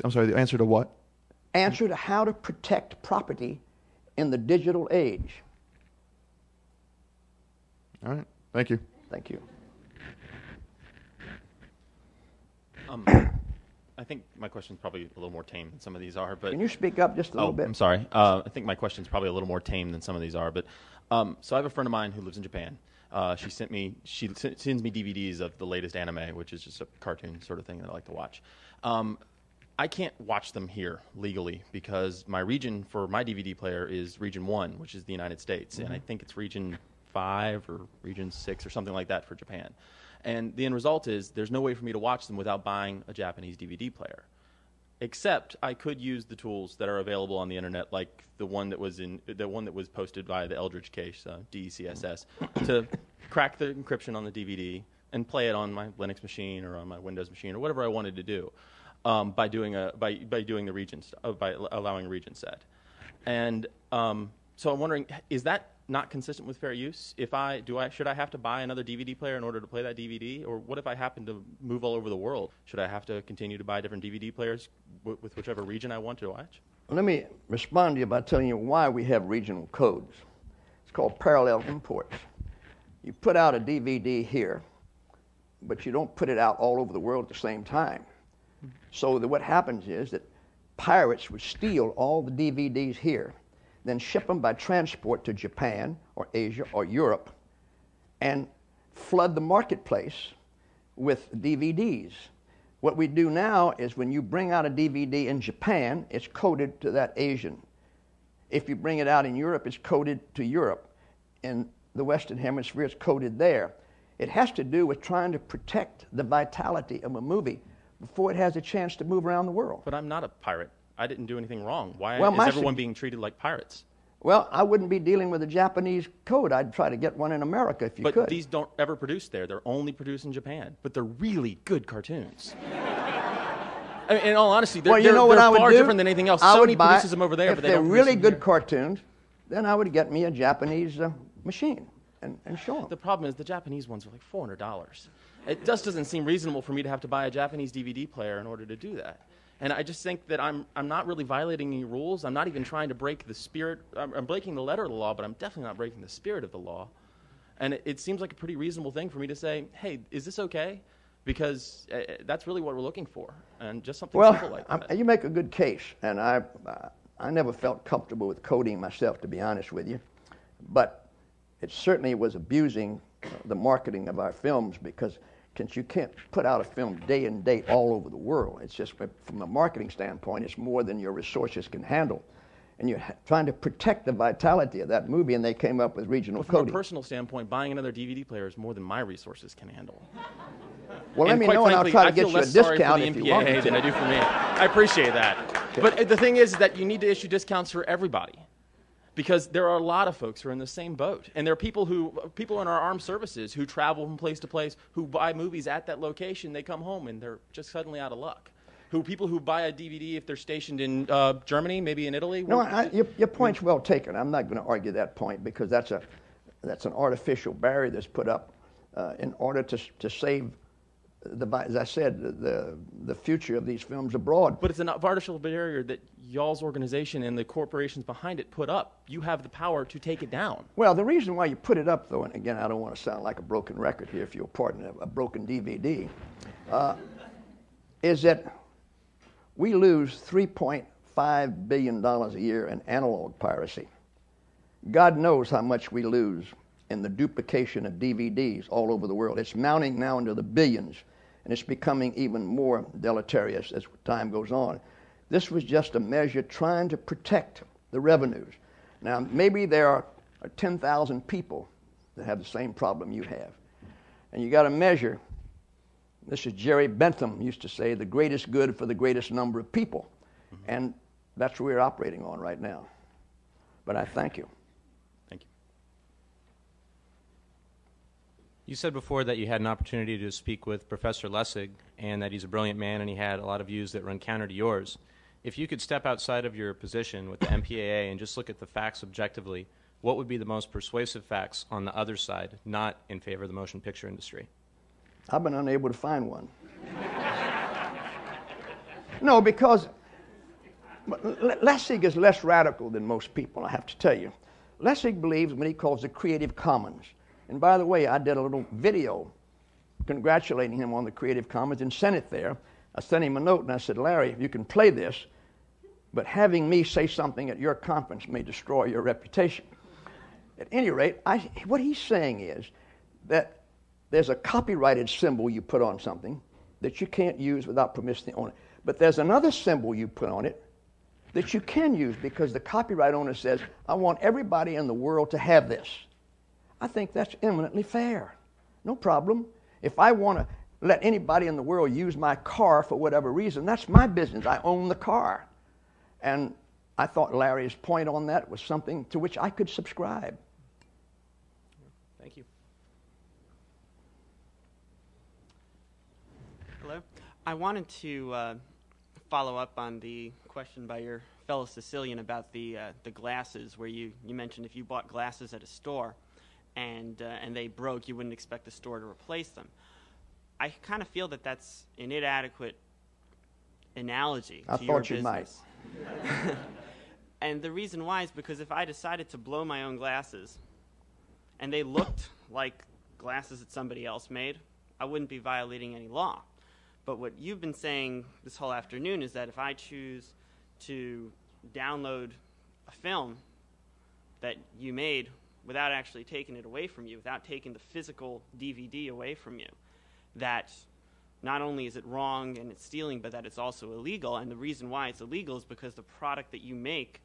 I'm sorry, the answer to what? Answer to how to protect property in the digital age. All right. Thank you. Thank you. I think my question's probably a little more tame than some of these are. But can you speak up just a little bit? I'm sorry. I think my question's probably a little more tame than some of these are. But so I have a friend of mine who lives in Japan. She sends me DVDs of the latest anime, which is just a cartoon sort of thing that I like to watch. I can't watch them here legally because my region for my DVD player is Region 1, which is the United States, and I think it's Region 5 or Region 6 or something like that for Japan. And the end result is there's no way for me to watch them without buying a Japanese DVD player. Except I could use the tools that are available on the internet, like the one that was posted by the Eldridge case, DECSS, to crack the encryption on the DVD and play it on my Linux machine or on my Windows machine or whatever I wanted to do by allowing a region set. And so I'm wondering, is that not consistent with fair use? Should I have to buy another DVD player in order to play that DVD? Or what if I happen to move all over the world? Should I have to continue to buy different DVD players with whichever region I want to watch? Well, let me respond to you by telling you why we have regional codes. called parallel imports. You put out a DVD here, but you don't put it out all over the world at the same time. So what happens is that pirates would steal all the DVDs here, then ship them by transport to Japan or Asia or Europe, and flood the marketplace with DVDs. What we do now is when you bring out a DVD in Japan, it's coded to that Asian. If you bring it out in Europe, it's coded to Europe. In the Western Hemisphere, it's coded there. It has to do with trying to protect the vitality of a movie before it has a chance to move around the world. But I'm not a pirate. I didn't do anything wrong. Why Well, is everyone being treated like pirates? Well, I wouldn't be dealing with a Japanese code. I'd try to get one in America if you could. But these don't ever produce there. They're only produced in Japan. But they're really good cartoons. I mean, in all honesty, they're, well, you know what they're I would far do? different than anything else. I would Sony buy, produces them over there, if but they they're don't really produce good them cartoons, then I would get me a Japanese machine and show them. The problem is the Japanese ones are like $400. It just doesn't seem reasonable for me to have to buy a Japanese DVD player in order to do that. And I just think that I'm not really violating any rules. I'm not even trying to break the spirit. I'm breaking the letter of the law, but I'm definitely not breaking the spirit of the law. And it seems like a pretty reasonable thing for me to say, hey, is this okay? Because that's really what we're looking for. And just something simple like that. You make a good case. And I never felt comfortable with coding myself, to be honest with you. But it certainly was abusing the marketing of our films because you can't put out a film day and date all over the world. It's just, from a marketing standpoint, it's more than your resources can handle. And you're trying to protect the vitality of that movie, and they came up with regional coding. From a personal standpoint, buying another DVD player is more than my resources can handle. Well, let me know, and I'll try to get you a discount if you want me to. Than I do for me. I appreciate that. Okay. But the thing is that you need to issue discounts for everybody. Because there are a lot of folks who are in the same boat. And there are people in our armed services who travel from place to place, who buy movies at that location. They come home and they're just suddenly out of luck. People who buy a DVD if they're stationed in Germany, maybe in Italy. No, your point's well taken. I'm not going to argue that point because that's an artificial barrier that's put up in order to save, as I said, the future of these films abroad. But it's an artificial barrier that y'all's organization and the corporations behind it put up. You have the power to take it down. Well, the reason why you put it up, though, and again, I don't want to sound like a broken record here, if you'll pardon a broken DVD, is that we lose $3.5 billion a year in analog piracy. God knows how much we lose in the duplication of DVDs all over the world. It's mounting now into the billions, and it's becoming even more deleterious as time goes on. This was just a measure trying to protect the revenues. Now, maybe there are 10,000 people that have the same problem you have. And you got to measure, this is Jerry Bentham used to say, the greatest good for the greatest number of people. Mm-hmm. And that's what we're operating on right now. But I thank you. Thank you. You said before that you had an opportunity to speak with Professor Lessig and that he's a brilliant man and he had a lot of views that run counter to yours. If you could step outside of your position with the MPAA and just look at the facts objectively, what would be the most persuasive facts on the other side, not in favor of the motion picture industry? I've been unable to find one. No, because Lessig is less radical than most people, I have to tell you. Lessig believes in what he calls the Creative Commons. And by the way, I did a little video congratulating him on the Creative Commons and sent it there. I sent him a note and I said, Larry, you can play this, but having me say something at your conference may destroy your reputation. At any rate, what he's saying is that there's a copyrighted symbol you put on something that you can't use without permission of the owner. But there's another symbol you put on it that you can use because the copyright owner says, I want everybody in the world to have this. I think that's eminently fair. No problem. If I want to let anybody in the world use my car for whatever reason, that's my business. I own the car. And I thought Larry's point on that was something to which I could subscribe. Thank you. Hello. I wanted to follow up on the question by your fellow Sicilian about the glasses, where you mentioned if you bought glasses at a store and they broke, you wouldn't expect the store to replace them. I kind of feel that that's an inadequate analogy to your business. I thought you might. And the reason why is because if I decided to blow my own glasses and they looked like glasses that somebody else made, I wouldn't be violating any law. But what you've been saying this whole afternoon is that if I choose to download a film that you made without actually taking it away from you, without taking the physical DVD away from you, that not only is it wrong and it's stealing, but that it's also illegal. And the reason why it's illegal is because the product that you make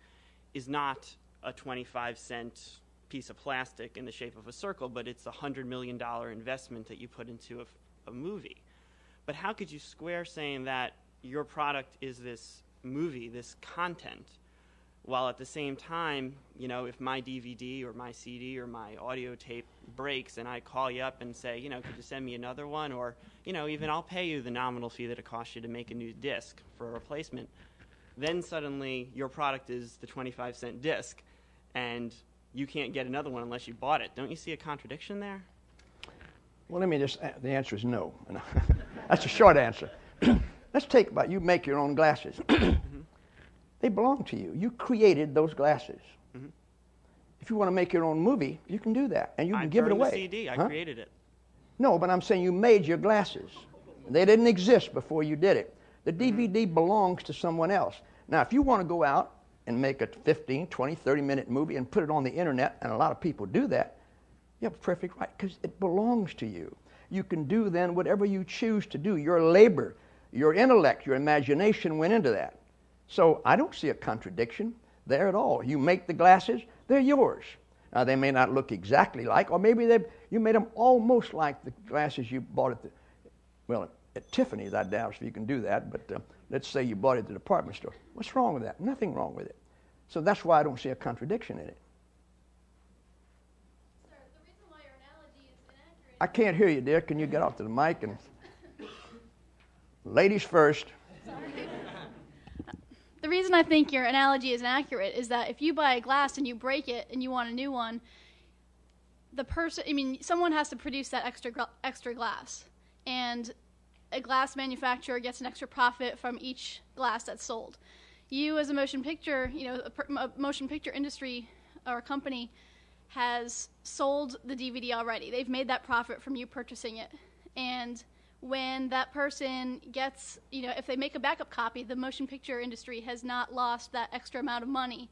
is not a 25-cent piece of plastic in the shape of a circle, but it's a $100 million investment that you put into a movie. But how could you square saying that your product is this movie, this content, while at the same time, you know, if my DVD or my CD or my audio tape breaks and I call you up and say, you know, could you send me another one? Or, you know, even I'll pay you the nominal fee that it costs you to make a new disc for a replacement. Then suddenly your product is the 25-cent disc and you can't get another one unless you bought it. Don't you see a contradiction there? Well, let me just, the answer is no. That's a short answer. Let's take about you make your own glasses. They belong to you. You created those glasses. If you want to make your own movie, you can do that, and you can give it away. The CD. I created it. No, but I'm saying you made your glasses. They didn't exist before you did it. The DVD belongs to someone else. Now, if you want to go out and make a 15, 20, 30-minute movie and put it on the internet, and a lot of people do that, you have perfect right, because it belongs to you. You can do then whatever you choose to do. Your labor, your intellect, your imagination went into that. So I don't see a contradiction there at all. You make the glasses, they're yours. Now, they may not look exactly like, or maybe you made them almost like the glasses you bought at Tiffany's. I doubt if you can do that, but let's say you bought it at the department store. What's wrong with that? Nothing wrong with it. So that's why I don't see a contradiction in it. Sir, the reason why your analogy is inaccurate... I can't hear you, dear. Can you get off to the mic? And ladies first. Sorry. The reason I think your analogy is inaccurate is that if you buy a glass and you break it and you want a new one, someone has to produce that extra glass. And a glass manufacturer gets an extra profit from each glass that's sold. You as a motion picture, a motion picture industry or a company has sold the DVD already. They've made that profit from you purchasing it. And when that person gets, if they make a backup copy, the motion picture industry has not lost that extra amount of money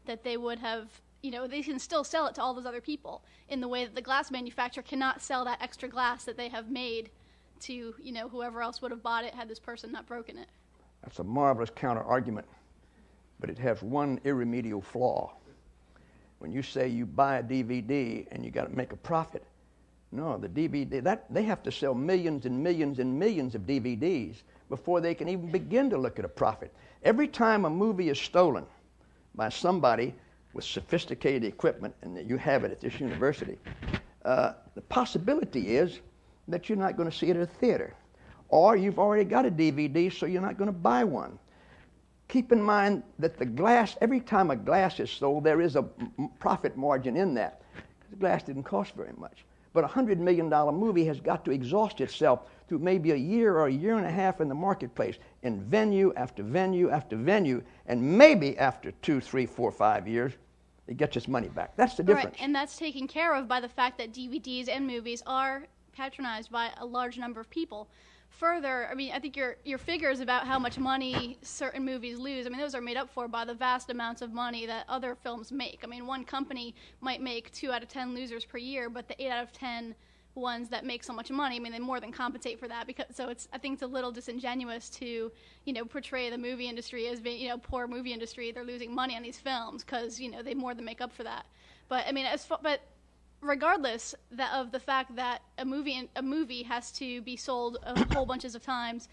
that they would have, they can still sell it to all those other people in the way that the glass manufacturer cannot sell that extra glass that they have made to, whoever else would have bought it had this person not broken it. That's a marvelous counter-argument, but it has one irremediable flaw. When you say you buy a DVD and you got to make a profit, no, the DVD, they have to sell millions and millions and millions of DVDs before they can even begin to look at a profit. Every time a movie is stolen by somebody with sophisticated equipment, and you have it at this university, the possibility is that you're not going to see it at a theater. Or you've already got a DVD, so you're not going to buy one. Keep in mind that the glass, every time a glass is sold, there is a profit margin in that. The glass didn't cost very much. But a $100 million movie has got to exhaust itself through maybe a year or a year and a half in the marketplace, in venue after venue after venue, and maybe after 2, 3, 4, 5 years, it gets its money back. That's the difference. Right, and that's taken care of by the fact that DVDs and movies are patronized by a large number of people. Further, I think your figures about how much money certain movies lose, those are made up for by the vast amounts of money that other films make. One company might make 2 out of 10 losers per year, but the 8 out of 10 ones that make so much money, they more than compensate for that. I think it's a little disingenuous to, portray the movie industry as being, poor movie industry. They're losing money on these films because, they more than make up for that. But regardless of the fact that a movie has to be sold a whole bunches of times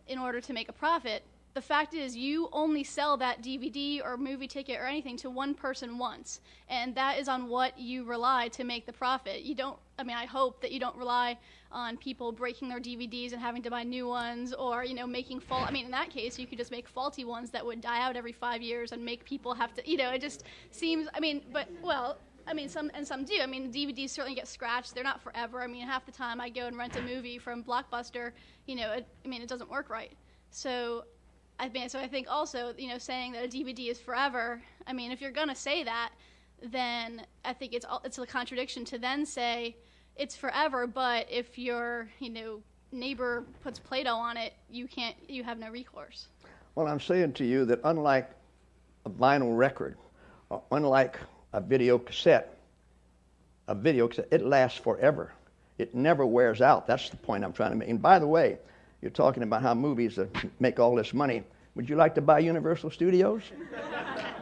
in order to make a profit, the fact is you only sell that DVD or movie ticket or anything to one person once, and that is on what you rely to make the profit. You don't, I hope that you don't rely on people breaking their DVDs and having to buy new ones, or, making in that case, you could just make faulty ones that would die out every 5 years and make people have to, it just seems, some do. DVDs certainly get scratched. They're not forever. Half the time I go and rent a movie from Blockbuster, it doesn't work right. So I think also, saying that a DVD is forever, if you're going to say that, then I think it's a contradiction to then say it's forever, but if your neighbor puts Play-Doh on it, you have no recourse. Well, I'm saying to you that unlike a vinyl record, or unlike a video cassette, it lasts forever. It never wears out. That's the point I'm trying to make. And by the way, you're talking about how movies make all this money. Would you like to buy Universal Studios?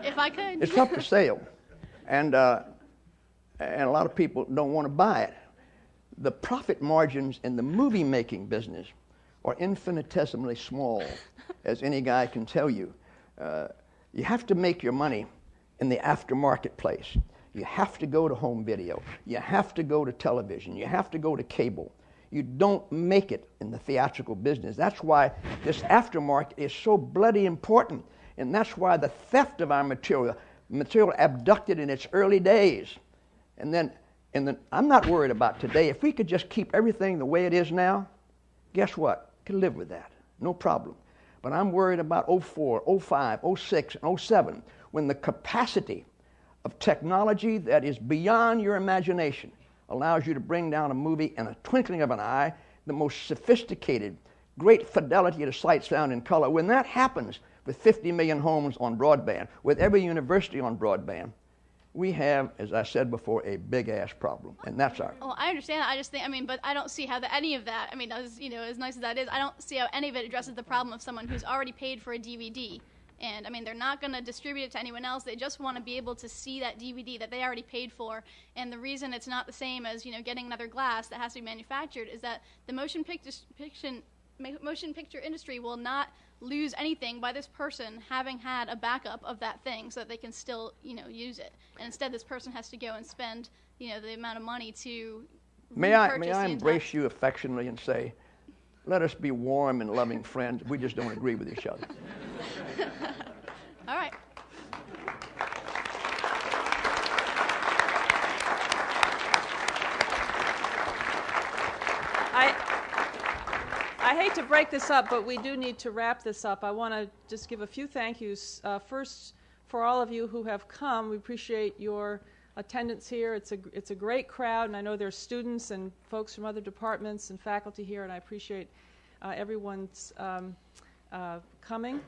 If I could. It's up for sale. And a lot of people don't want to buy it. The profit margins in the movie-making business are infinitesimally small, as any guy can tell you. You have to make your money in the aftermarket place. You have to go to home video. You have to go to television. You have to go to cable. You don't make it in the theatrical business. That's why this aftermarket is so bloody important. And that's why the theft of our material abducted in its early days. And then I'm not worried about today. If we could just keep everything the way it is now, guess what? Could live with that. No problem. But I'm worried about 04, 05, 06, and 07, when the capacity of technology that is beyond your imagination allows you to bring down a movie in a twinkling of an eye, the most sophisticated, great fidelity to sight, sound, and color. When that happens with 50 million homes on broadband, with every university on broadband, we have, as I said before, a big-ass problem, and that's our... Well, I understand that. I just think, but I don't see how any of that, as nice as that is, I don't see how any of it addresses the problem of someone who's already paid for a DVD. And, they're not going to distribute it to anyone else. They just want to be able to see that DVD that they already paid for. And the reason it's not the same as, getting another glass that has to be manufactured is that the motion picture industry will not lose anything by this person having had a backup of that thing so that they can still, use it. And instead, this person has to go and spend, the amount of money to May I embrace you affectionately and say, let us be warm and loving friends. We just don't agree with each other. All right. I hate to break this up, but we do need to wrap this up. I want to just give a few thank yous. First, for all of you who have come, we appreciate your attendance here. It's a great crowd, and I know there's students and folks from other departments and faculty here, and I appreciate everyone's coming.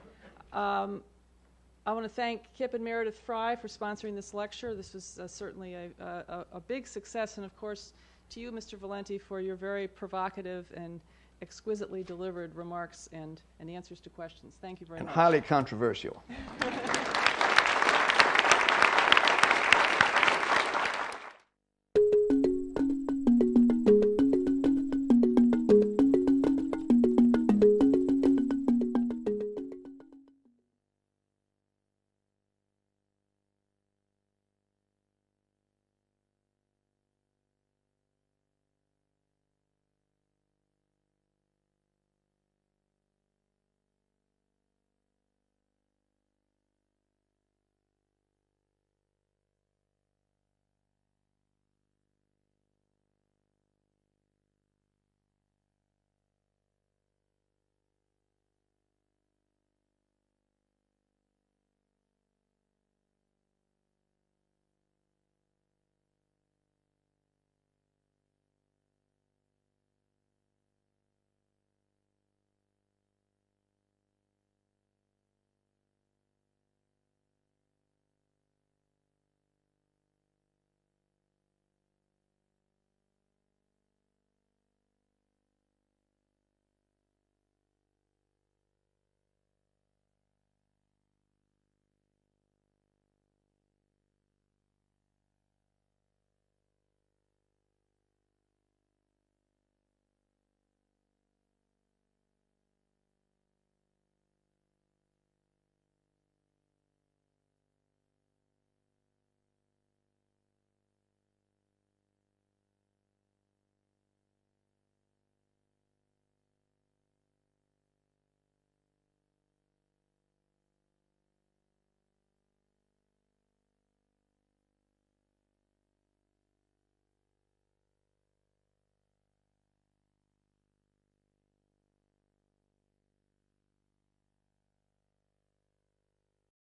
I want to thank Kip and Meredith Frey for sponsoring this lecture. This was certainly a big success, and of course to you, Mr. Valenti, for your very provocative and exquisitely delivered remarks and answers to questions. Thank you very much. And highly controversial.